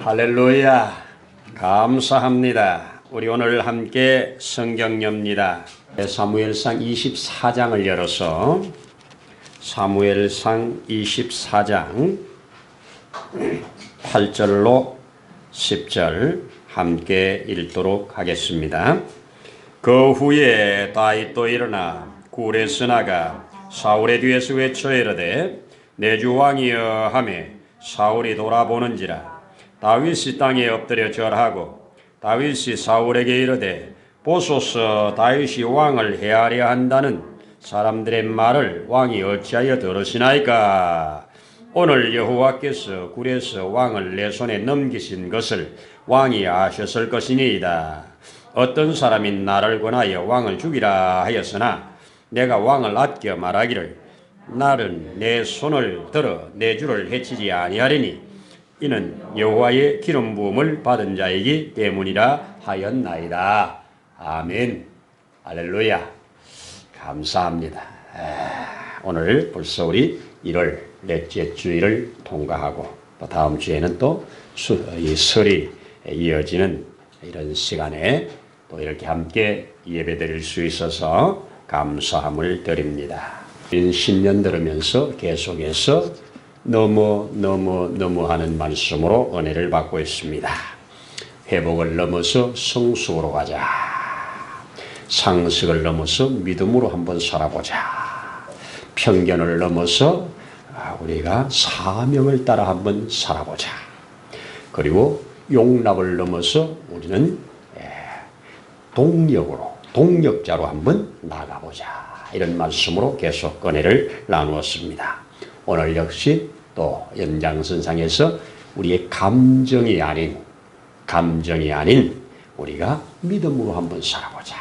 할렐루야. 감사합니다. 우리 오늘 함께 성경 엽니다. 사무엘상 24장을 열어서 사무엘상 24장 8절로 10절 함께 읽도록 하겠습니다. 그 후에 다윗도 일어나 굴에서 나가 사울의 뒤에서 외쳐 이르되 내 주 왕이여 하매 사울이 돌아보는지라. 다윗이 땅에 엎드려 절하고 다윗이 사울에게 이르되 보소서 다윗이 왕을 해하려 한다는 사람들의 말을 왕이 어찌하여 들으시나이까. 오늘 여호와께서 굴에서 왕을 내 손에 넘기신 것을 왕이 아셨을 것이니이다. 어떤 사람이 나를 권하여 왕을 죽이라 하였으나 내가 왕을 아껴 말하기를 나는 내 손을 들어 내 주를 해치지 아니하리니 이는 여호와의 기름 부음을 받은 자이기 때문이라 하였나이다. 아멘. 할렐루야. 감사합니다. 오늘 벌써 우리 1월 넷째 주일을 통과하고 또 다음 주에는 또 이 설이 이어지는 이런 시간에 또 이렇게 함께 예배드릴 수 있어서 감사함을 드립니다. 신년 들으면서 계속해서 너무 하는 말씀으로 은혜를 받고 있습니다. 회복을 넘어서 성숙으로 가자. 상식을 넘어서 믿음으로 한번 살아보자. 편견을 넘어서 우리가 사명을 따라 한번 살아보자. 그리고 용납을 넘어서 우리는 동력자로 한번 나가보자. 이런 말씀으로 계속 은혜를 나누었습니다. 오늘 역시 또 연장선상에서 우리의 감정이 아닌 우리가 믿음으로 한번 살아보자.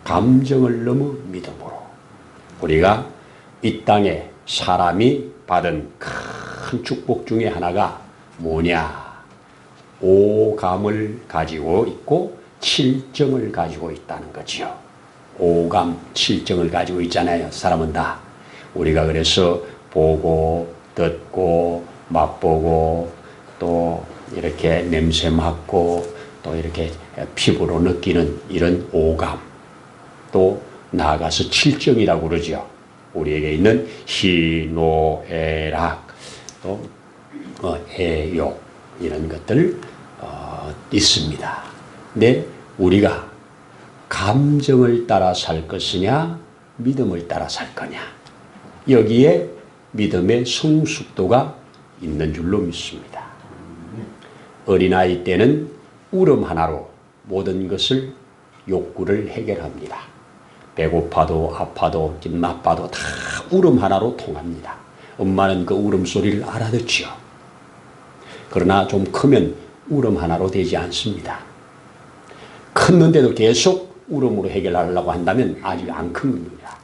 감정을 넘어 믿음으로. 우리가 이 땅에 사람이 받은 큰 축복 중에 하나가 뭐냐? 오감을 가지고 있고 칠정을 가지고 있다는 거지요. 오감, 칠정을 가지고 있잖아요. 사람은 다. 우리가 그래서 보고, 듣고, 맛보고, 또 이렇게 냄새 맡고, 또 이렇게 피부로 느끼는 이런 오감, 또 나아가서 칠정이라고 그러죠. 우리에게 있는 희노애락, 또 애욕 이런 것들 있습니다. 근데 우리가 감정을 따라 살 것이냐, 믿음을 따라 살 거냐, 여기에 믿음의 성숙도가 있는 줄로 믿습니다. 어린아이 때는 울음 하나로 모든 것을 욕구를 해결합니다. 배고파도 아파도 기분 나빠도 다 울음 하나로 통합니다. 엄마는 그 울음소리를 알아듣지요. 그러나 좀 크면 울음 하나로 되지 않습니다. 컸는데도 계속 울음으로 해결하려고 한다면 아직 안 큰 겁니다.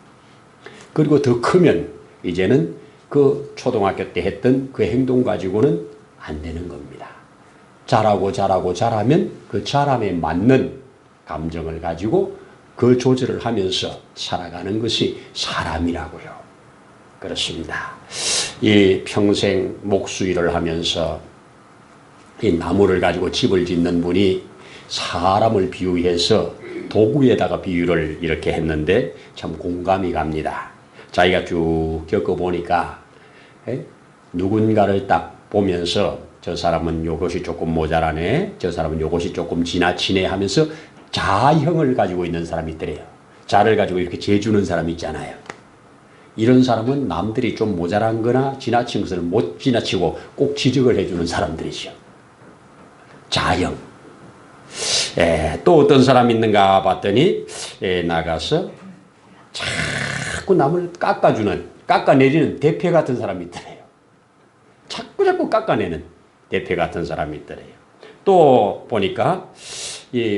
그리고 더 크면 이제는 그 초등학교 때 했던 그 행동 가지고는 안 되는 겁니다. 자라면 그 자람에 맞는 감정을 가지고 그 조절을 하면서 살아가는 것이 사람이라고요. 그렇습니다. 이 평생 목수일을 하면서 이 나무를 가지고 집을 짓는 분이 사람을 비유해서 도구에다가 비유를 이렇게 했는데 참 공감이 갑니다. 자기가 쭉 겪어보니까 누군가를 딱 보면서 저 사람은 요것이 조금 모자라네, 저 사람은 요것이 조금 지나치네 하면서 자형을 가지고 있는 사람이 있더래요. 자를 가지고 이렇게 재주는 사람이 있잖아요. 이런 사람은 남들이 좀 모자란 거나 지나친 것을 못 지나치고 꼭 지적을 해주는 사람들이죠. 자형. 또 어떤 사람이 있는가 봤더니 나가서 자꾸 남을 깎아내리는 대패 같은 사람이 있더래요. 자꾸 깎아내는 대패 같은 사람이 있더래요. 또 보니까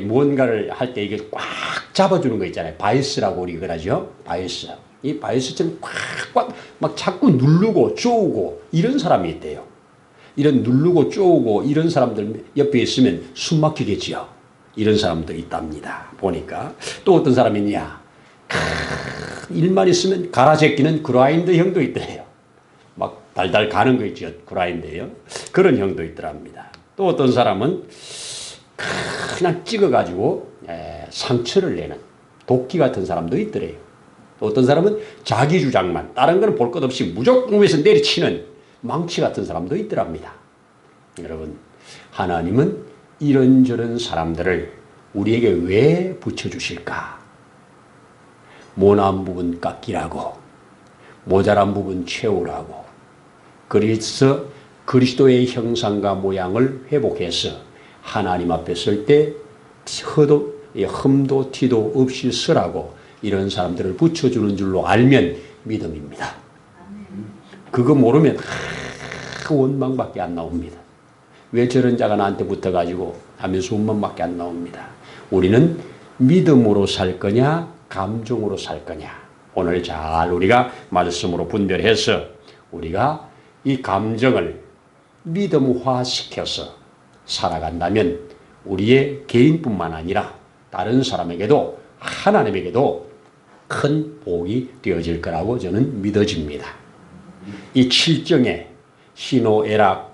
무언가를 할 때 이게 꽉 잡아주는 거 있잖아요. 바이스라고 우리가 그러죠. 바이스. 이 바이스처럼 꽉 막 자꾸 누르고 쪼우고 이런 사람이 있대요. 이런 누르고 쪼우고 이런 사람들 옆에 있으면 숨 막히겠지요. 이런 사람들이 있답니다. 보니까. 또 어떤 사람이 있냐. 일만 있으면 갈아제끼는 그라인더 형도 있더래요. 막 달달 가는 거 있죠. 그라인더요. 그런 형도 있더랍니다. 또 어떤 사람은 그냥 찍어가지고 상처를 내는 도끼 같은 사람도 있더래요. 또 어떤 사람은 자기 주장만, 다른 거는 볼 것 없이 무조건 위에서 내리치는 망치 같은 사람도 있더랍니다. 여러분, 하나님은 이런저런 사람들을 우리에게 왜 붙여주실까? 모난 부분 깎이라고, 모자란 부분 채우라고, 그래서 그리스도의 형상과 모양을 회복해서 하나님 앞에 설 때 흠도 티도 없이 서라고 이런 사람들을 붙여주는 줄로 알면 믿음입니다. 그거 모르면 원망밖에 안 나옵니다. 왜 저런 자가 나한테 붙어가지고 하면서 원망밖에 안 나옵니다. 우리는 믿음으로 살 거냐 감정으로 살 거냐, 오늘 잘 우리가 말씀으로 분별해서 우리가 이 감정을 믿음화시켜서 살아간다면 우리의 개인뿐만 아니라 다른 사람에게도 하나님에게도 큰 복이 되어질 거라고 저는 믿어집니다. 이 칠정에 희노애락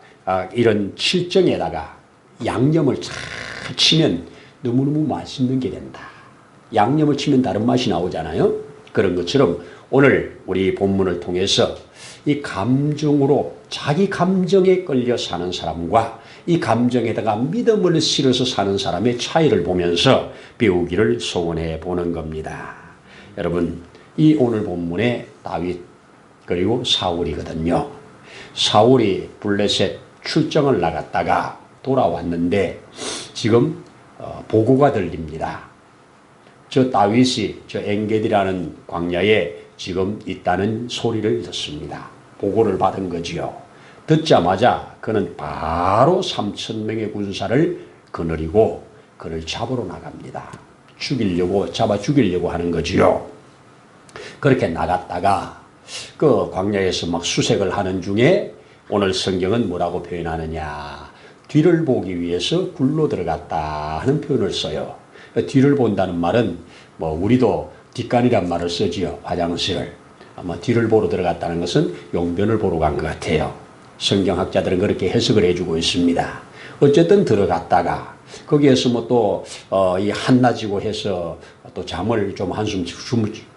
이런 칠정에다가 양념을 잘 치면 너무너무 맛있는 게 된다. 양념을 치면 다른 맛이 나오잖아요. 그런 것처럼 오늘 우리 본문을 통해서 이 감정으로 자기 감정에 끌려 사는 사람과 이 감정에다가 믿음을 실어서 사는 사람의 차이를 보면서 배우기를 소원해 보는 겁니다. 여러분, 이 오늘 본문에 다윗 그리고 사울이거든요. 사울이 블레셋 출정을 나갔다가 돌아왔는데 지금 보고가 들립니다. 저 다윗이 저 엔게디라는 광야에 지금 있다는 소리를 듣습니다. 보고를 받은 거지요. 듣자마자 그는 바로 3,000명의 군사를 거느리고 그를 잡으러 나갑니다. 잡아 죽이려고 하는 거지요. 그렇게 나갔다가 그 광야에서 막 수색을 하는 중에 오늘 성경은 뭐라고 표현하느냐, 뒤를 보기 위해서 굴로 들어갔다 하는 표현을 써요. 뒤를 본다는 말은 뭐 우리도 뒷간이란 말을 쓰지요. 화장실을. 아마 뒤를 보러 들어갔다는 것은 용변을 보러 간 것 같아요. 성경학자들은 그렇게 해석을 해주고 있습니다. 어쨌든 들어갔다가 거기에서 뭐 또 이 한낮이고 해서 또 잠을 좀 한숨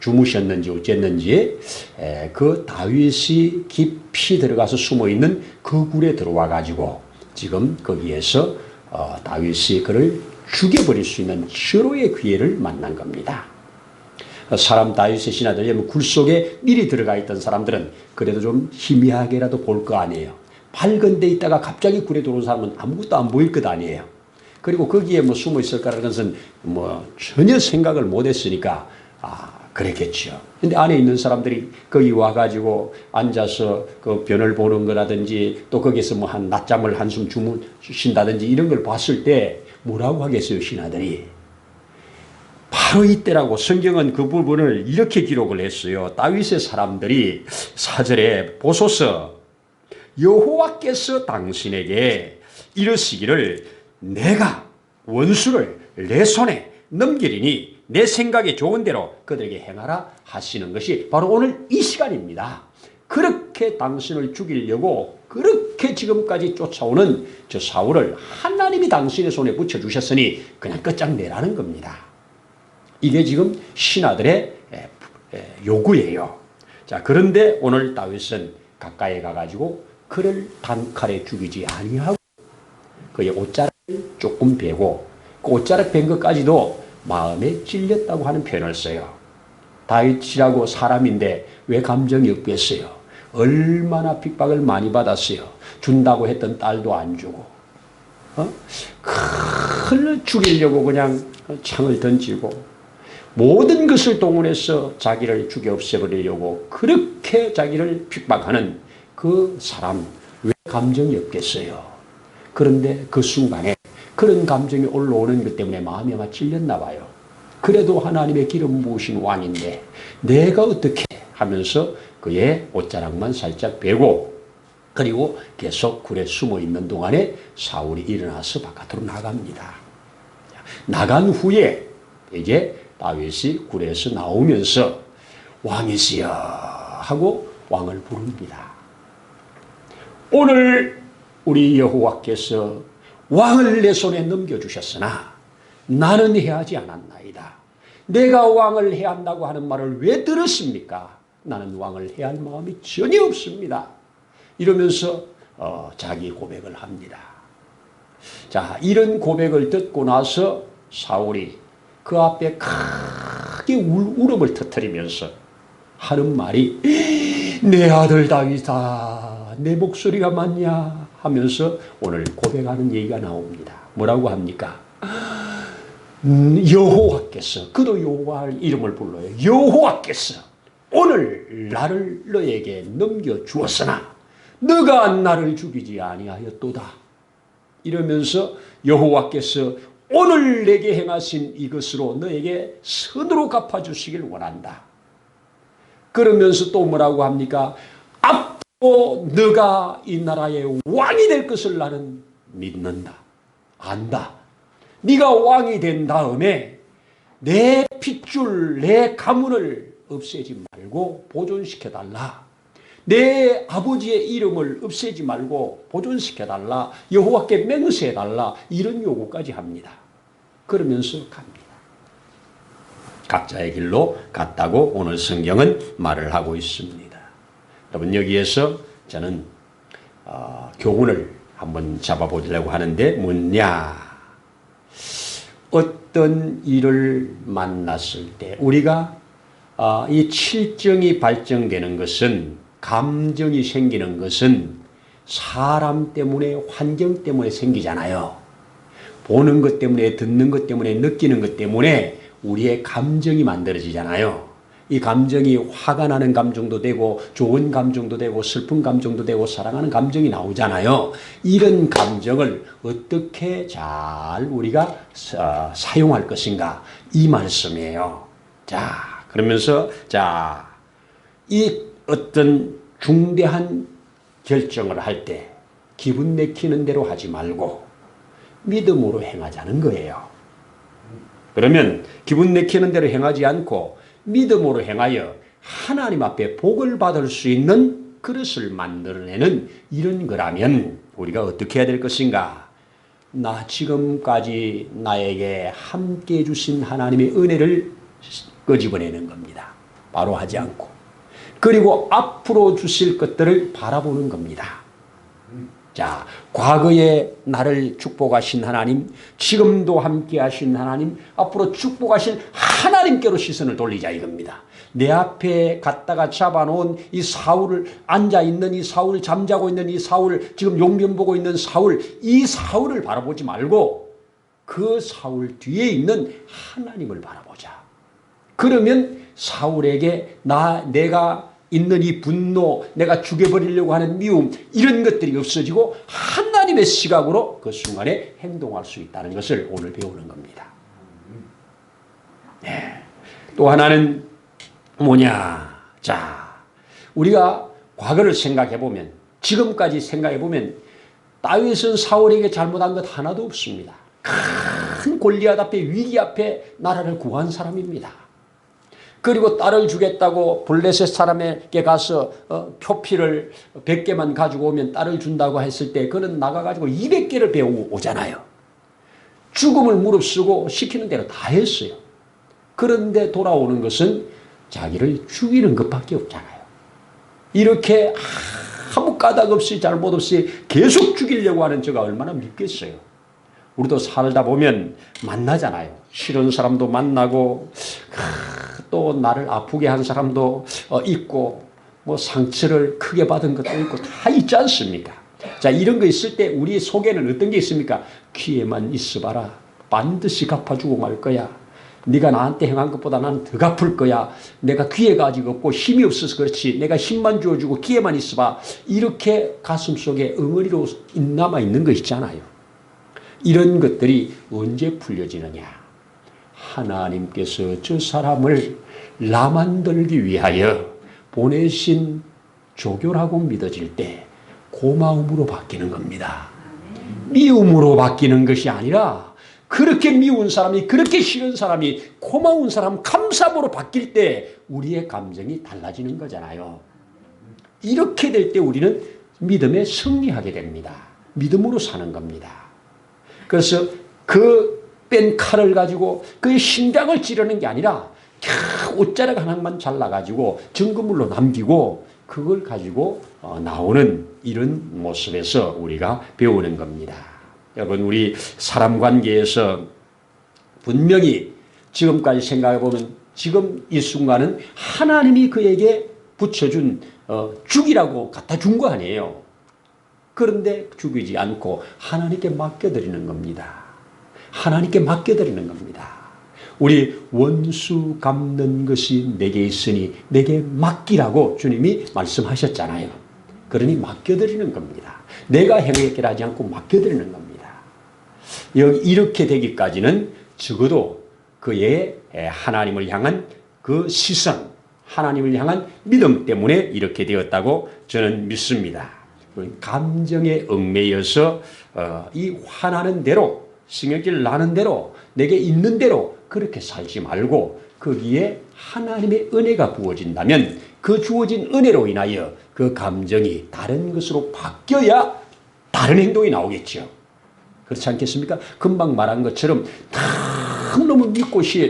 주무셨는지 어쨌는지 그 다윗이 깊이 들어가서 숨어 있는 그 굴에 들어와 가지고 지금 거기에서 다윗이 그를 죽여버릴 수 있는 절호의 기회를 만난 겁니다. 사람 다윗의 신하들, 굴 속에 미리 들어가 있던 사람들은 그래도 좀 희미하게라도 볼 거 아니에요. 밝은 데 있다가 갑자기 굴에 들어온 사람은 아무것도 안 보일 것 아니에요. 그리고 거기에 뭐 숨어 있을까라는 것은 뭐 전혀 생각을 못 했으니까 그랬겠죠. 근데 안에 있는 사람들이 거기 와가지고 앉아서 그 변을 보는 거라든지 또 거기서 뭐 한 낮잠을 한숨 주무신다든지 이런 걸 봤을 때 뭐라고 하겠어요, 신하들이. 바로 이때라고 성경은 그 부분을 이렇게 기록을 했어요. 다윗의 사람들이 4절에 보소서, 여호와께서 당신에게 이르시기를 내가 원수를 내 손에 넘기리니 내 생각에 좋은 대로 그들에게 행하라 하시는 것이 바로 오늘 이 시간입니다. 그렇게 당신을 죽이려고 그렇게 지금까지 쫓아오는 저 사울을 하나님이 당신의 손에 붙여주셨으니 그냥 끝장내라는 겁니다. 이게 지금 신하들의 요구예요. 자, 그런데 오늘 다윗은 가까이 가가지고 그를 단칼에 죽이지 아니하고 그의 옷자락을 조금 베고 그 옷자락 벤 것까지도 마음에 찔렸다고 하는 표현을 써요. 다윗이라고 사람인데 왜 감정이 없겠어요? 얼마나 핍박을 많이 받았어요. 준다고 했던 딸도 안 주고 그를 죽이려고 그냥 창을 던지고 모든 것을 동원해서 자기를 죽여 없애버리려고 그렇게 자기를 핍박하는 그 사람 왜 감정이 없겠어요? 그런데 그 순간에 그런 감정이 올라오는 것 때문에 마음이 아마 찔렸나 봐요. 그래도 하나님의 기름 부으신 왕인데 내가 어떻게 하면서 그의 옷자락만 살짝 베고 그리고 계속 굴에 숨어 있는 동안에 사울이 일어나서 바깥으로 나갑니다. 나간 후에 이제 다윗이 굴에서 나오면서 왕이시여 하고 왕을 부릅니다. 오늘 우리 여호와께서 왕을 내 손에 넘겨주셨으나 나는 해하지 않았나이다. 내가 왕을 해야 한다고 하는 말을 왜 들었습니까? 나는 왕을 해야 할 마음이 전혀 없습니다. 이러면서 자기 고백을 합니다. 자, 이런 고백을 듣고 나서 사울이 그 앞에 크게 울음을 터뜨리면서 하는 말이 내 아들 다윗아 내 목소리가 맞냐 하면서 오늘 고백하는 얘기가 나옵니다. 뭐라고 합니까? 여호와께서, 그도 여호와 이름을 불러요. 여호와께서 오늘 나를 너에게 넘겨주었으나 너가 나를 죽이지 아니하였도다. 이러면서 여호와께서 오늘 내게 행하신 이것으로 너에게 선으로 갚아주시길 원한다. 그러면서 또 뭐라고 합니까? 앞으로 너가 이 나라의 왕이 될 것을 나는 믿는다. 안다. 네가 왕이 된 다음에 내 핏줄, 내 가문을 없애지 말고 보존시켜달라. 내 아버지의 이름을 없애지 말고 보존시켜달라. 여호와께 맹세해달라. 이런 요구까지 합니다. 그러면서 갑니다. 각자의 길로 갔다고 오늘 성경은 말을 하고 있습니다. 여러분 여기에서 저는 교훈을 한번 잡아보려고 하는데 뭐냐. 어떤 일을 만났을 때 우리가 이 칠정이 발정되는 것은 감정이 생기는 것은 사람 때문에 환경 때문에 생기잖아요. 보는 것 때문에 듣는 것 때문에 느끼는 것 때문에 우리의 감정이 만들어지잖아요. 이 감정이 화가 나는 감정도 되고 좋은 감정도 되고 슬픈 감정도 되고 사랑하는 감정이 나오잖아요. 이런 감정을 어떻게 잘 우리가 사용할 것인가 이 말씀이에요. 자, 그러면서 이 어떤 중대한 결정을 할 때 기분 내키는 대로 하지 말고 믿음으로 행하자는 거예요. 그러면 기분 내키는 대로 행하지 않고 믿음으로 행하여 하나님 앞에 복을 받을 수 있는 그릇을 만들어내는 이런 거라면 우리가 어떻게 해야 될 것인가? 나 지금까지 나에게 함께 해주신 하나님의 은혜를 끄집어내는 겁니다. 바로 하지 않고. 그리고 앞으로 주실 것들을 바라보는 겁니다. 자, 과거에 나를 축복하신 하나님, 지금도 함께 하신 하나님, 앞으로 축복하신 하나님께로 시선을 돌리자 이겁니다. 내 앞에 갖다가 잡아놓은 이 사울을, 앉아있는 이 사울, 잠자고 있는 이 사울, 지금 용변 보고 있는 사울, 이 사울을 바라보지 말고 그 사울 뒤에 있는 하나님을 바라보자. 그러면 사울에게 내가 있는 이 분노, 내가 죽여버리려고 하는 미움, 이런 것들이 없어지고 하나님의 시각으로 그 순간에 행동할 수 있다는 것을 오늘 배우는 겁니다. 네. 또 하나는 뭐냐? 자, 우리가 과거를 생각해보면, 지금까지 생각해보면 다윗은 사울에게 잘못한 것 하나도 없습니다. 큰 골리앗 앞에, 위기 앞에 나라를 구한 사람입니다. 그리고 딸을 주겠다고 블레셋 사람에게 가서 표피를 100개만 가지고 오면 딸을 준다고 했을 때 그는 나가가지고 200개를 배우고 오잖아요. 죽음을 무릅쓰고 시키는 대로 다 했어요. 그런데 돌아오는 것은 자기를 죽이는 것밖에 없잖아요. 이렇게 아무 까닭 없이 잘못 없이 계속 죽이려고 하는 저가 얼마나 밉겠어요. 우리도 살다 보면 만나잖아요. 싫은 사람도 만나고 또 나를 아프게 한 사람도 있고 뭐 상처를 크게 받은 것도 있고 다 있지 않습니까? 자, 이런 거 있을 때 우리 속에는 어떤 게 있습니까? 기회만 있어봐라. 반드시 갚아주고 말 거야. 네가 나한테 행한 것보다 난 더 갚을 거야. 내가 기회가 아직 없고 힘이 없어서 그렇지. 내가 힘만 주어주고 기회만 있어봐. 이렇게 가슴속에 엉어리로 남아있는 거 있잖아요. 이런 것들이 언제 풀려지느냐? 하나님께서 저 사람을 나 만들기 위하여 보내신 조교라고 믿어질 때 고마움으로 바뀌는 겁니다. 미움으로 바뀌는 것이 아니라 그렇게 미운 사람이, 그렇게 싫은 사람이 고마운 사람, 감사함으로 바뀔 때 우리의 감정이 달라지는 거잖아요. 이렇게 될 때 우리는 믿음에 승리하게 됩니다. 믿음으로 사는 겁니다. 그래서 그 뺀 칼을 가지고 그의 심장을 찌르는 게 아니라 옷자락 하나만 잘라가지고 증거물로 남기고 그걸 가지고 나오는 이런 모습에서 우리가 배우는 겁니다. 여러분, 우리 사람 관계에서 분명히 지금까지 생각해 보면 지금 이 순간은 하나님이 그에게 붙여준 죽이라고 갖다 준 거 아니에요. 그런데 죽이지 않고 하나님께 맡겨드리는 겁니다. 하나님께 맡겨드리는 겁니다. 우리 원수 갚는 것이 내게 있으니 내게 맡기라고 주님이 말씀하셨잖아요. 그러니 맡겨드리는 겁니다. 내가 행하기를 하지 않고 맡겨드리는 겁니다. 이렇게 되기까지는 적어도 그의 하나님을 향한 그 시선, 하나님을 향한 믿음 때문에 이렇게 되었다고 저는 믿습니다. 감정에 얽매여서 이 화나는 대로, 신경질 나는 대로, 내게 있는 대로 그렇게 살지 말고 거기에 하나님의 은혜가 부어진다면 그 주어진 은혜로 인하여 그 감정이 다른 것으로 바뀌어야 다른 행동이 나오겠죠. 그렇지 않겠습니까? 금방 말한 것처럼 너무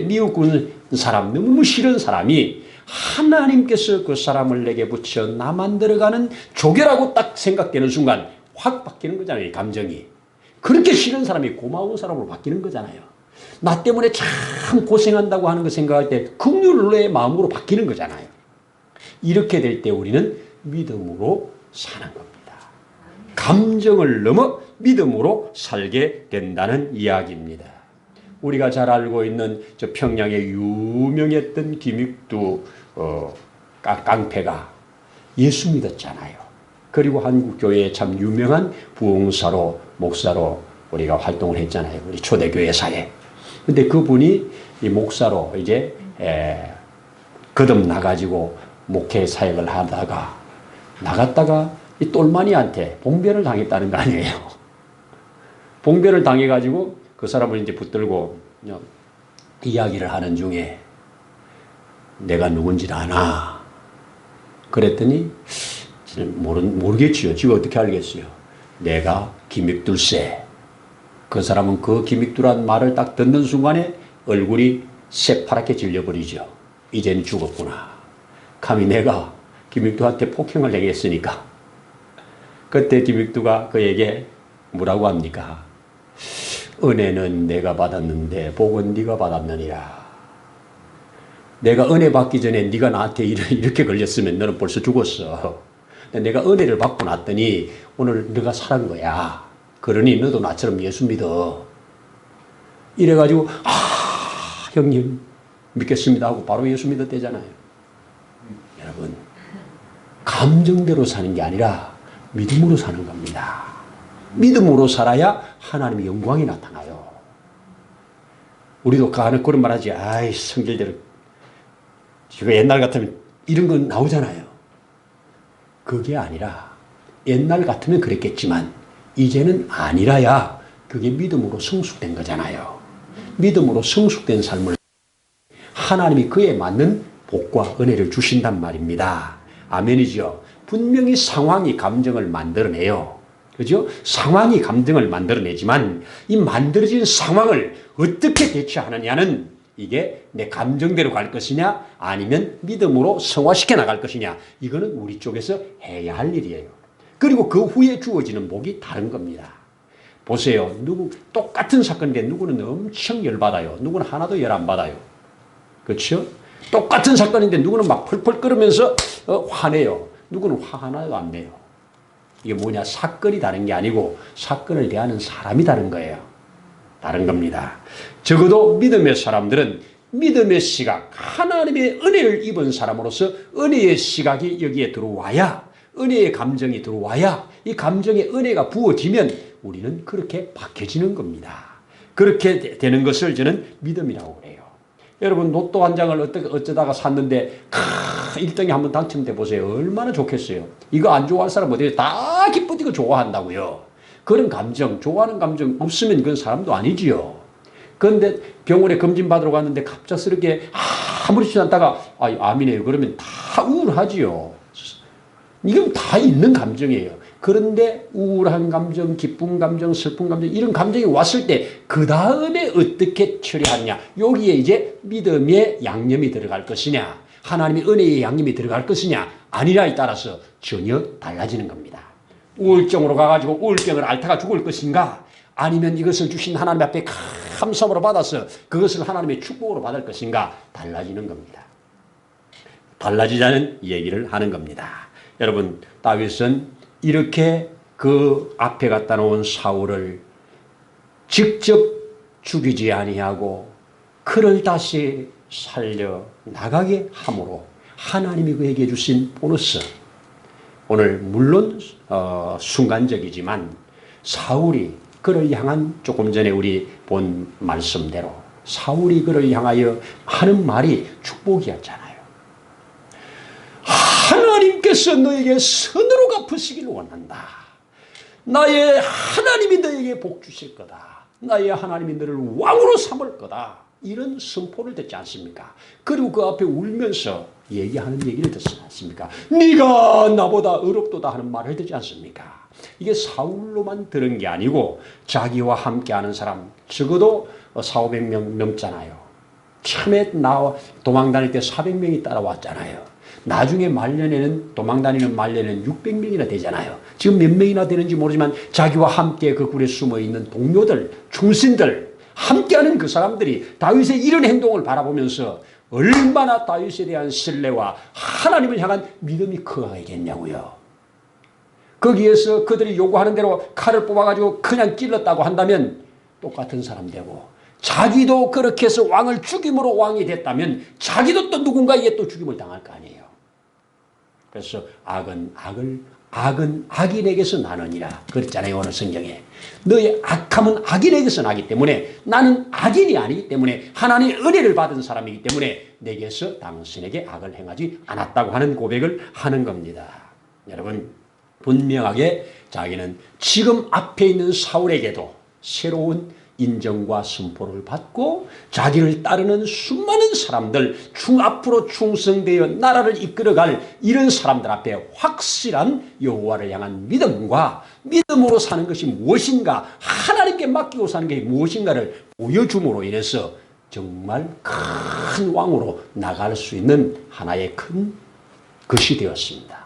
미웠군 사람, 너무 싫은 사람이 하나님께서 그 사람을 내게 붙여 나 만들어가는 조교라고 딱 생각되는 순간 확 바뀌는 거잖아요. 감정이. 그렇게 싫은 사람이 고마운 사람으로 바뀌는 거잖아요. 나 때문에 참 고생한다고 하는 거 생각할 때 긍휼의 마음으로 바뀌는 거잖아요. 이렇게 될 때 우리는 믿음으로 사는 겁니다. 감정을 넘어 믿음으로 살게 된다는 이야기입니다. 우리가 잘 알고 있는 저 평양에 유명했던 김익두 깡패가 예수 믿었잖아요. 그리고 한국 교회에 참 유명한 부흥사로 목사로 우리가 활동을 했잖아요. 우리 초대교회사에. 근데 그분이 이 목사로 이제 거듭 나가지고 목회 사역을 하다가 나갔다가 이 똘마니한테 봉변을 당했다는 거 아니에요. 봉변을 당해가지고 그 사람을 이제 붙들고 이야기를 하는 중에 내가 누군지를 아나? 그랬더니 모르겠지요. 지가 어떻게 알겠어요. 내가 김익둘세. 그 사람은 그 김익두란 말을 딱 듣는 순간에 얼굴이 새파랗게 질려버리죠. 이젠 죽었구나. 감히 내가 김익두한테 폭행을 당했으니까. 그때 김익두가 그에게 뭐라고 합니까? 은혜는 내가 받았는데 복은 네가 받았느니라. 내가 은혜 받기 전에 네가 나한테 이렇게 걸렸으면 너는 벌써 죽었어. 내가 은혜를 받고 났더니 오늘 네가 살은 거야. 그러니 너도 나처럼 예수 믿어. 이래가지고 형님 믿겠습니다 하고 바로 예수 믿었대잖아요. 여러분, 감정대로 사는 게 아니라 믿음으로 사는 겁니다. 믿음으로 살아야 하나님의 영광이 나타나요. 우리도 그런 말 하지. 아이, 성질대로. 지금 옛날 같으면 이런 건 나오잖아요. 그게 아니라 옛날 같으면 그랬겠지만 이제는 아니라야 그게 믿음으로 성숙된 거잖아요. 믿음으로 성숙된 삶을 하나님이 그에 맞는 복과 은혜를 주신단 말입니다. 아멘이죠. 분명히 상황이 감정을 만들어내요. 그죠? 상황이 감정을 만들어내지만 이 만들어진 상황을 어떻게 대처하느냐는 이게 내 감정대로 갈 것이냐 아니면 믿음으로 성화시켜 나갈 것이냐, 이거는 우리 쪽에서 해야 할 일이에요. 그리고 그 후에 주어지는 복이 다른 겁니다. 보세요. 똑같은 사건인데 누구는 엄청 열받아요. 누구는 하나도 열 안 받아요. 그렇죠? 똑같은 사건인데 누구는 막 펄펄 끓으면서 화내요. 누구는 화 하나도 안 내요. 이게 뭐냐? 사건이 다른 게 아니고 사건을 대하는 사람이 다른 거예요. 다른 겁니다. 적어도 믿음의 사람들은 믿음의 시각, 하나님의 은혜를 입은 사람으로서 은혜의 시각이 여기에 들어와야, 은혜의 감정이 들어와야 이 감정에 은혜가 부어지면 우리는 그렇게 박혀지는 겁니다. 그렇게 되는 것을 저는 믿음이라고 그래요. 여러분, 로또 한 장을 어쩌다가 샀는데 1등에 한번 당첨돼 보세요. 얼마나 좋겠어요. 이거 안 좋아할 사람 어디에 다 기쁘디고 좋아한다고요. 그런 감정, 좋아하는 감정 없으면 그건 사람도 아니지요. 그런데 병원에 검진 받으러 갔는데 갑작스럽게 아무렇지도 않다가 암이네요. 그러면 다 우울하지요. 이건 다 있는 감정이에요. 그런데 우울한 감정, 기쁜 감정, 슬픈 감정 이런 감정이 왔을 때 그 다음에 어떻게 처리하느냐. 여기에 이제 믿음의 양념이 들어갈 것이냐, 하나님의 은혜의 양념이 들어갈 것이냐 아니냐에 따라서 전혀 달라지는 겁니다. 우울증으로 가가지고 우울병을 앓다가 죽을 것인가, 아니면 이것을 주신 하나님 앞에 감사함으로 받아서 그것을 하나님의 축복으로 받을 것인가 달라지는 겁니다. 달라지자는 얘기를 하는 겁니다. 여러분, 다윗은 이렇게 그 앞에 갖다 놓은 사울을 직접 죽이지 아니하고 그를 다시 살려 나가게 함으로 하나님이 그에게 주신 보너스, 오늘 물론 순간적이지만 사울이 그를 향한, 조금 전에 우리 본 말씀대로 사울이 그를 향하여 하는 말이 축복이었잖아요. 하나님께서 너에게 선으로 갚으시기를 원한다. 나의 하나님이 너에게 복 주실 거다. 나의 하나님이 너를 왕으로 삼을 거다. 이런 선포를 듣지 않습니까? 그리고 그 앞에 울면서 얘기하는 얘기를 듣지 않습니까? 네가 나보다 어렵도다 하는 말을 듣지 않습니까? 이게 사울로만 들은 게 아니고 자기와 함께하는 사람 적어도 400~500명 넘잖아요. 처음에 도망다닐 때 400명이 따라왔잖아요. 나중에 말년에는, 도망다니는 말년에는 600명이나 되잖아요. 지금 몇 명이나 되는지 모르지만 자기와 함께 그 굴에 숨어있는 동료들, 충신들, 함께하는 그 사람들이 다윗의 이런 행동을 바라보면서 얼마나 다윗에 대한 신뢰와 하나님을 향한 믿음이 커야겠냐고요. 거기에서 그들이 요구하는 대로 칼을 뽑아가지고 그냥 찔렀다고 한다면 똑같은 사람 되고, 자기도 그렇게 해서 왕을 죽임으로 왕이 됐다면 자기도 또 누군가에게 또 죽임을 당할 거 아니에요. 그래서 악은 악인에게서 나느니라 그랬잖아요. 오늘 성경에 너의 악함은 악인에게서 나기 때문에 나는 악인이 아니기 때문에 하나님의 은혜를 받은 사람이기 때문에 내게서 당신에게 악을 행하지 않았다고 하는 고백을 하는 겁니다. 여러분, 분명하게 자기는 지금 앞에 있는 사울에게도 새로운 인정과 선포를 받고 자기를 따르는 수많은 사람들, 앞으로 충성되어 나라를 이끌어갈 이런 사람들 앞에 확실한 여호와를 향한 믿음과 믿음으로 사는 것이 무엇인가, 하나님께 맡기고 사는 게 무엇인가를 보여줌으로 인해서 정말 큰 왕으로 나갈 수 있는 하나의 큰 것이 되었습니다.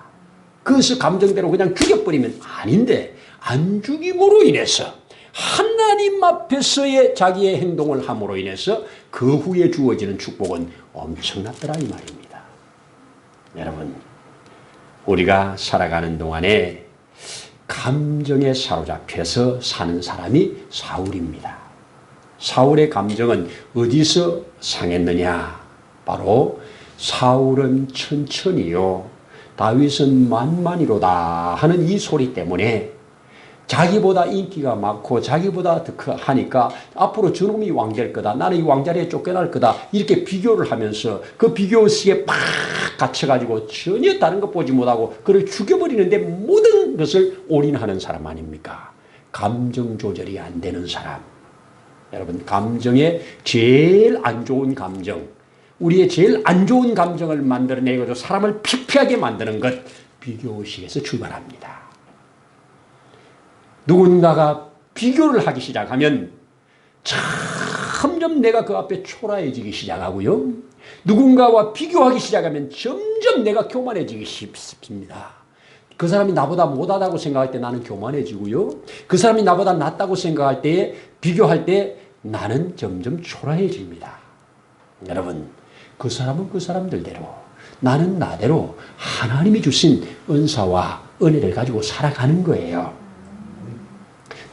그것을 감정대로 그냥 죽여버리면 아닌데, 안 죽임으로 인해서 하나님 앞에서의 자기의 행동을 함으로 인해서 그 후에 주어지는 축복은 엄청났더라 이 말입니다. 여러분, 우리가 살아가는 동안에 감정에 사로잡혀서 사는 사람이 사울입니다. 사울의 감정은 어디서 상했느냐? 바로 사울은 천천히요, 다윗은 만만이로다 하는 이 소리 때문에 자기보다 인기가 많고 자기보다 더 하니까 앞으로 저놈이 왕될 거다, 나는 이 왕자리에 쫓겨날 거다, 이렇게 비교를 하면서 그 비교의식에 팍 갇혀가지고 전혀 다른 것 보지 못하고 그를 죽여버리는데 모든 것을 올인하는 사람 아닙니까? 감정 조절이 안 되는 사람. 여러분, 감정의 제일 안 좋은 감정, 우리의 제일 안 좋은 감정을 만들어내고 사람을 피폐하게 만드는 것, 비교의식에서 출발합니다. 누군가가 비교를 하기 시작하면 점점 내가 그 앞에 초라해지기 시작하고요, 누군가와 비교하기 시작하면 점점 내가 교만해지기 쉽습니다. 그 사람이 나보다 못하다고 생각할 때 나는 교만해지고요, 그 사람이 나보다 낫다고 생각할 때, 비교할 때 나는 점점 초라해집니다. 여러분, 그 사람은 그 사람들대로, 나는 나대로 하나님이 주신 은사와 은혜를 가지고 살아가는 거예요.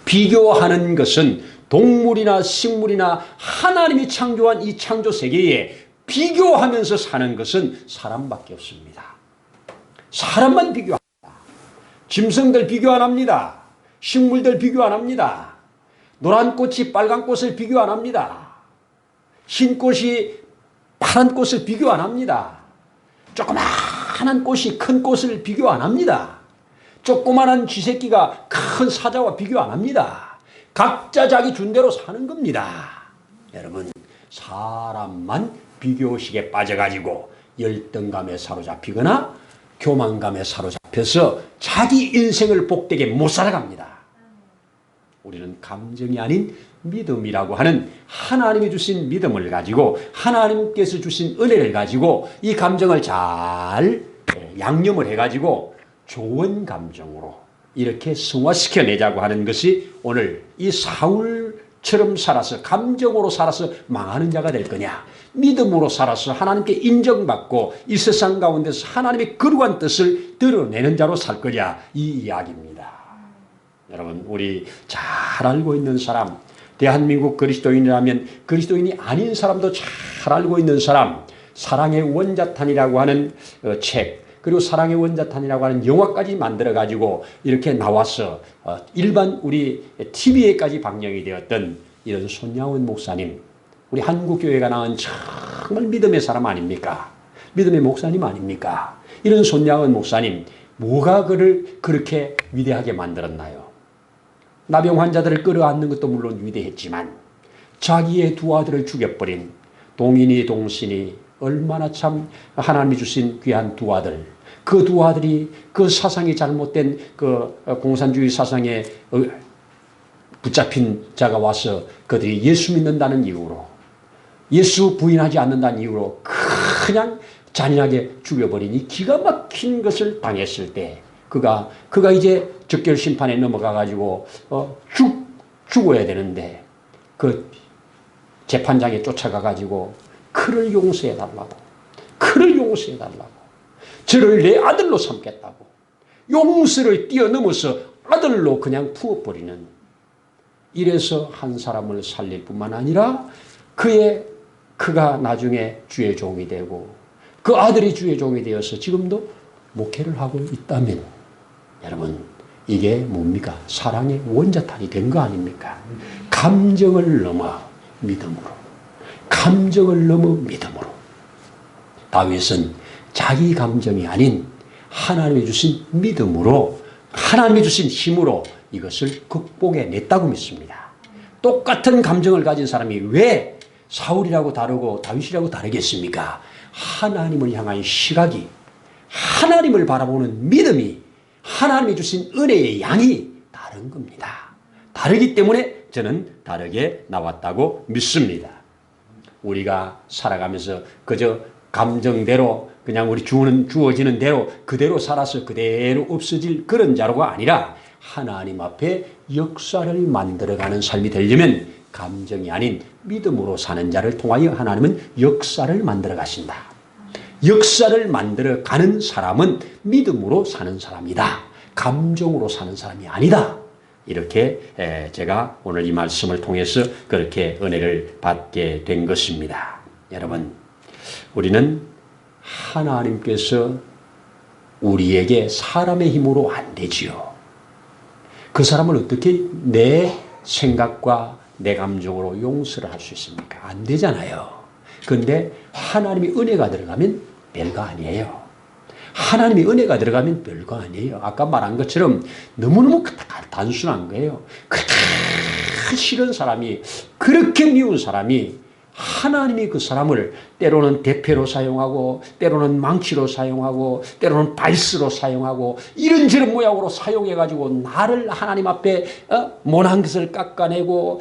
비교하는 것은 동물이나 식물이나 하나님이 창조한 이 창조 세계에 비교하면서 사는 것은 사람밖에 없습니다. 사람만 비교합니다. 짐승들 비교 안 합니다. 식물들 비교 안 합니다. 노란 꽃이 빨간 꽃을 비교 안 합니다. 흰 꽃이 파란 꽃을 비교 안 합니다. 조그마한 꽃이 큰 꽃을 비교 안 합니다. 조그마한 쥐새끼가 큰 사자와 비교 안 합니다. 각자 자기 준대로 사는 겁니다. 여러분, 사람만 비교식에 빠져가지고 열등감에 사로잡히거나 교만감에 사로잡히거나 잡혀서 자기 인생을 복되게 못 살아갑니다. 우리는 감정이 아닌 믿음이라고 하는 하나님이 주신 믿음을 가지고 하나님께서 주신 은혜를 가지고 이 감정을 잘 양념을 해가지고 좋은 감정으로 이렇게 승화시켜내자고 하는 것이 오늘 이 사울처럼 살아서 감정으로 살아서 망하는 자가 될 거냐, 믿음으로 살아서 하나님께 인정받고 이 세상 가운데서 하나님의 거룩한 뜻을 드러내는 자로 살 거냐, 이 이야기입니다. 여러분, 우리 잘 알고 있는 사람, 대한민국 그리스도인이라면 그리스도인이 아닌 사람도 잘 알고 있는 사람, 사랑의 원자탄이라고 하는 책, 그리고 사랑의 원자탄이라고 하는 영화까지 만들어가지고 이렇게 나와서 일반 우리 TV에까지 방영이 되었던 이런 손양원 목사님, 우리 한국교회가 낳은 정말 믿음의 사람 아닙니까? 믿음의 목사님 아닙니까? 이런 손양원 목사님, 뭐가 그를 그렇게 위대하게 만들었나요? 나병 환자들을 끌어안는 것도 물론 위대했지만 자기의 두 아들을 죽여버린 동인이 동신이 얼마나 참 하나님이 주신 귀한 두 아들, 그 두 아들이 그 사상이 잘못된 그 공산주의 사상에 붙잡힌 자가 와서 그들이 예수 믿는다는 이유로, 예수 부인하지 않는다는 이유로 그냥 잔인하게 죽여버리니 기가 막힌 것을 당했을 때 그가 이제 적결 심판에 넘어가 가지고 죽어야 되는데 그 재판장에 쫓아가 가지고 그를 용서해 달라고, 그를 용서해 달라고, 저를 내 아들로 삼겠다고 용서를 뛰어넘어서 아들로 그냥 부어버리는, 이래서 한 사람을 살릴 뿐만 아니라 그가 나중에 주의 종이 되고 그 아들이 주의 종이 되어서 지금도 목회를 하고 있다면, 여러분, 이게 뭡니까? 사랑의 원자탄이 된 거 아닙니까? 감정을 넘어 믿음으로, 감정을 넘어 믿음으로. 다윗은 자기 감정이 아닌 하나님이 주신 믿음으로, 하나님이 주신 힘으로 이것을 극복해냈다고 믿습니다. 똑같은 감정을 가진 사람이 왜 사울이라고 다르고 다윗이라고 다르겠습니까? 하나님을 향한 시각이, 하나님을 바라보는 믿음이, 하나님이 주신 은혜의 양이 다른 겁니다. 다르기 때문에 저는 다르게 나왔다고 믿습니다. 우리가 살아가면서 그저 감정대로 그냥 우리 주어지는 대로 그대로 살아서 그대로 없어질 그런 자로가 아니라 하나님 앞에 역사를 만들어가는 삶이 되려면 감정이 아닌 믿음으로 사는 자를 통하여 하나님은 역사를 만들어 가신다. 역사를 만들어가는 사람은 믿음으로 사는 사람이다. 감정으로 사는 사람이 아니다. 이렇게 제가 오늘 이 말씀을 통해서 그렇게 은혜를 받게 된 것입니다. 여러분, 우리는 하나님께서 우리에게 사람의 힘으로 안 되지요. 그 사람을 어떻게 내 생각과 내 감정으로 용서를 할 수 있습니까? 안 되잖아요. 그런데 하나님이 은혜가 들어가면 별거 아니에요. 하나님이 은혜가 들어가면 별거 아니에요. 아까 말한 것처럼 너무너무 단순한 거예요. 그렇게 싫은 사람이, 그렇게 미운 사람이 하나님이 그 사람을 때로는 대패로 사용하고 때로는 망치로 사용하고 때로는 발스로 사용하고 이런저런 모양으로 사용해가지고 나를 하나님 앞에 못한 것을 깎아내고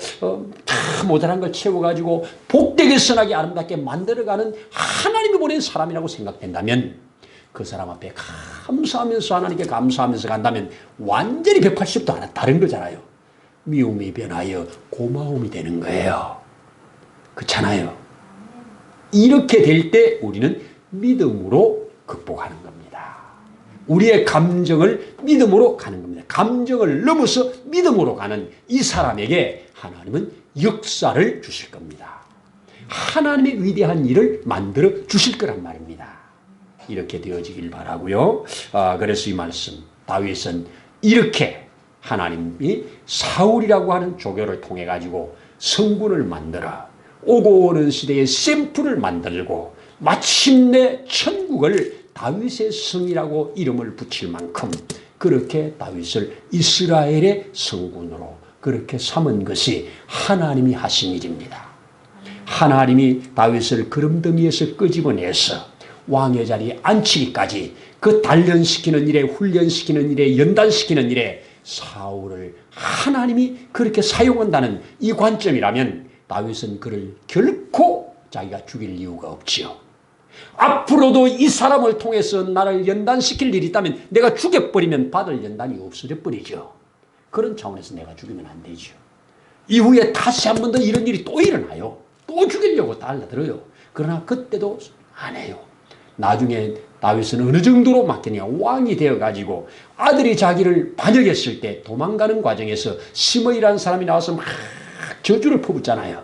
모자란 걸 채워가지고 복되게 선하게 아름답게 만들어가는 하나님이 보낸 사람이라고 생각된다면, 그 사람 앞에 감사하면서 하나님께 감사하면서 간다면 완전히 180도 다른 거잖아요. 미움이 변하여 고마움이 되는 거예요. 그렇잖아요. 이렇게 될 때 우리는 믿음으로 극복하는 겁니다. 우리의 감정을 믿음으로 가는 겁니다. 감정을 넘어서 믿음으로 가는 이 사람에게 하나님은 역사를 주실 겁니다. 하나님의 위대한 일을 만들어 주실 거란 말입니다. 이렇게 되어지길 바라고요. 그래서 이 말씀, 다윗은 이렇게 하나님이 사울이라고 하는 조교를 통해 가지고 성군을 만들어 오고 오는 시대의 샘플을 만들고 마침내 천국을 다윗의 성이라고 이름을 붙일 만큼 그렇게 다윗을 이스라엘의 성군으로 그렇게 삼은 것이 하나님이 하신 일입니다. 하나님이 다윗을 그름더미에서 끄집어내서 왕의 자리에 앉히기까지 그 단련시키는 일에, 훈련시키는 일에, 연단시키는 일에 사울을 하나님이 그렇게 사용한다는 이 관점이라면 다윗은 그를 결코 자기가 죽일 이유가 없지요. 앞으로도 이 사람을 통해서 나를 연단시킬 일이 있다면 내가 죽여버리면 받을 연단이 없어져 버리죠. 그런 차원에서 내가 죽이면 안 되죠. 이후에 다시 한 번 더 이런 일이 또 일어나요. 또 죽이려고 달라들어요. 그러나 그때도 안 해요. 나중에 다윗은 어느 정도로 맡기냐, 왕이 되어가지고 아들이 자기를 반역했을 때 도망가는 과정에서 시므이라는 사람이 나와서 막 저주를 퍼붓잖아요.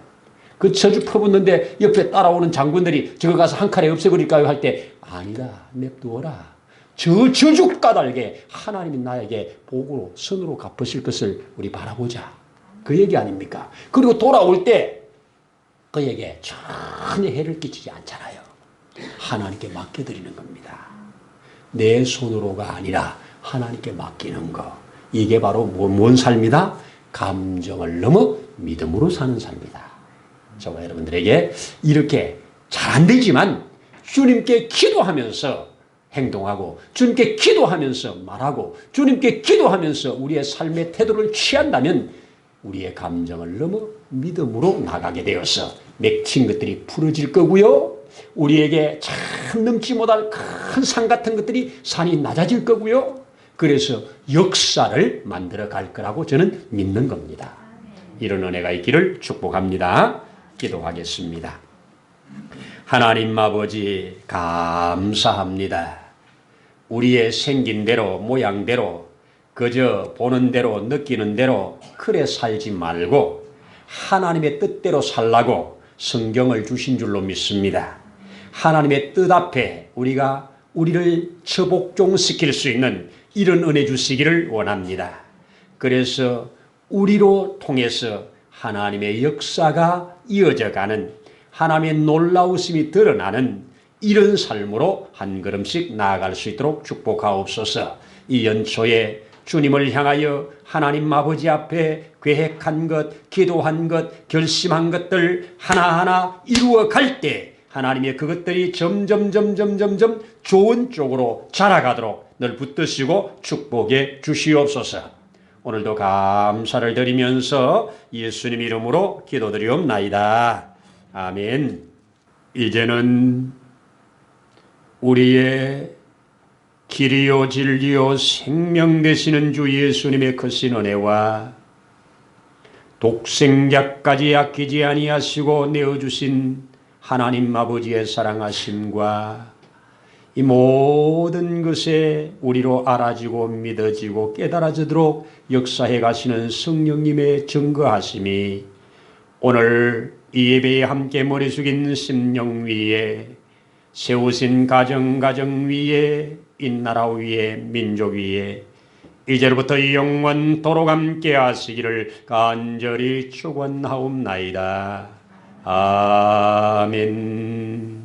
그 저주 퍼붓는데 옆에 따라오는 장군들이 저거 가서 한 칼에 없애버릴까요? 할 때 아니다, 냅두어라. 저 저주 까닭에 하나님이 나에게 복으로 선으로 갚으실 것을 우리 바라보자. 그 얘기 아닙니까? 그리고 돌아올 때 그에게 전혀 해를 끼치지 않잖아요. 하나님께 맡겨드리는 겁니다. 내 손으로가 아니라 하나님께 맡기는 거. 이게 바로 뭔 삶이다? 감정을 넘어 믿음으로 사는 삶이다. 저와 여러분들에게 이렇게 잘 안 되지만 주님께 기도하면서 행동하고 주님께 기도하면서 말하고 주님께 기도하면서 우리의 삶의 태도를 취한다면 우리의 감정을 넘어 믿음으로 나가게 되어서 맺힌 것들이 풀어질 거고요. 우리에게 참 넘지 못할 큰 산 같은 것들이 산이 낮아질 거고요. 그래서 역사를 만들어 갈 거라고 저는 믿는 겁니다. 이런 은혜가 있기를 축복합니다. 기도하겠습니다. 하나님 아버지 감사합니다. 우리의 생긴 대로 모양대로 그저 보는 대로 느끼는 대로 그래 살지 말고 하나님의 뜻대로 살라고 성경을 주신 줄로 믿습니다. 하나님의 뜻 앞에 우리가 우리를 처복종시킬 수 있는 이런 은혜 주시기를 원합니다. 그래서 우리로 통해서 하나님의 역사가 이어져가는 하나님의 놀라우심이 드러나는 이런 삶으로 한 걸음씩 나아갈 수 있도록 축복하옵소서. 이 연초에 주님을 향하여 하나님 아버지 앞에 계획한 것, 기도한 것, 결심한 것들 하나하나 이루어 갈 때 하나님의 그것들이 점점 좋은 쪽으로 자라가도록 늘 붙드시고 축복해 주시옵소서. 오늘도 감사를 드리면서 예수님 이름으로 기도드리옵나이다. 아멘. 이제는 우리의 길이요 진리요 생명 되시는 주 예수님의 크신 은혜와 독생자까지 아끼지 아니하시고 내어주신 하나님 아버지의 사랑하심과 이 모든 것에 우리로 알아지고 믿어지고 깨달아지도록 역사해 가시는 성령님의 증거하심이 오늘 이 예배에 함께 머리 숙인 심령 위에 세우신 가정 위에 이 나라 위에 민족 위에 이제로부터 영원토록 함께 하시기를 간절히 축원하옵나이다. 아멘.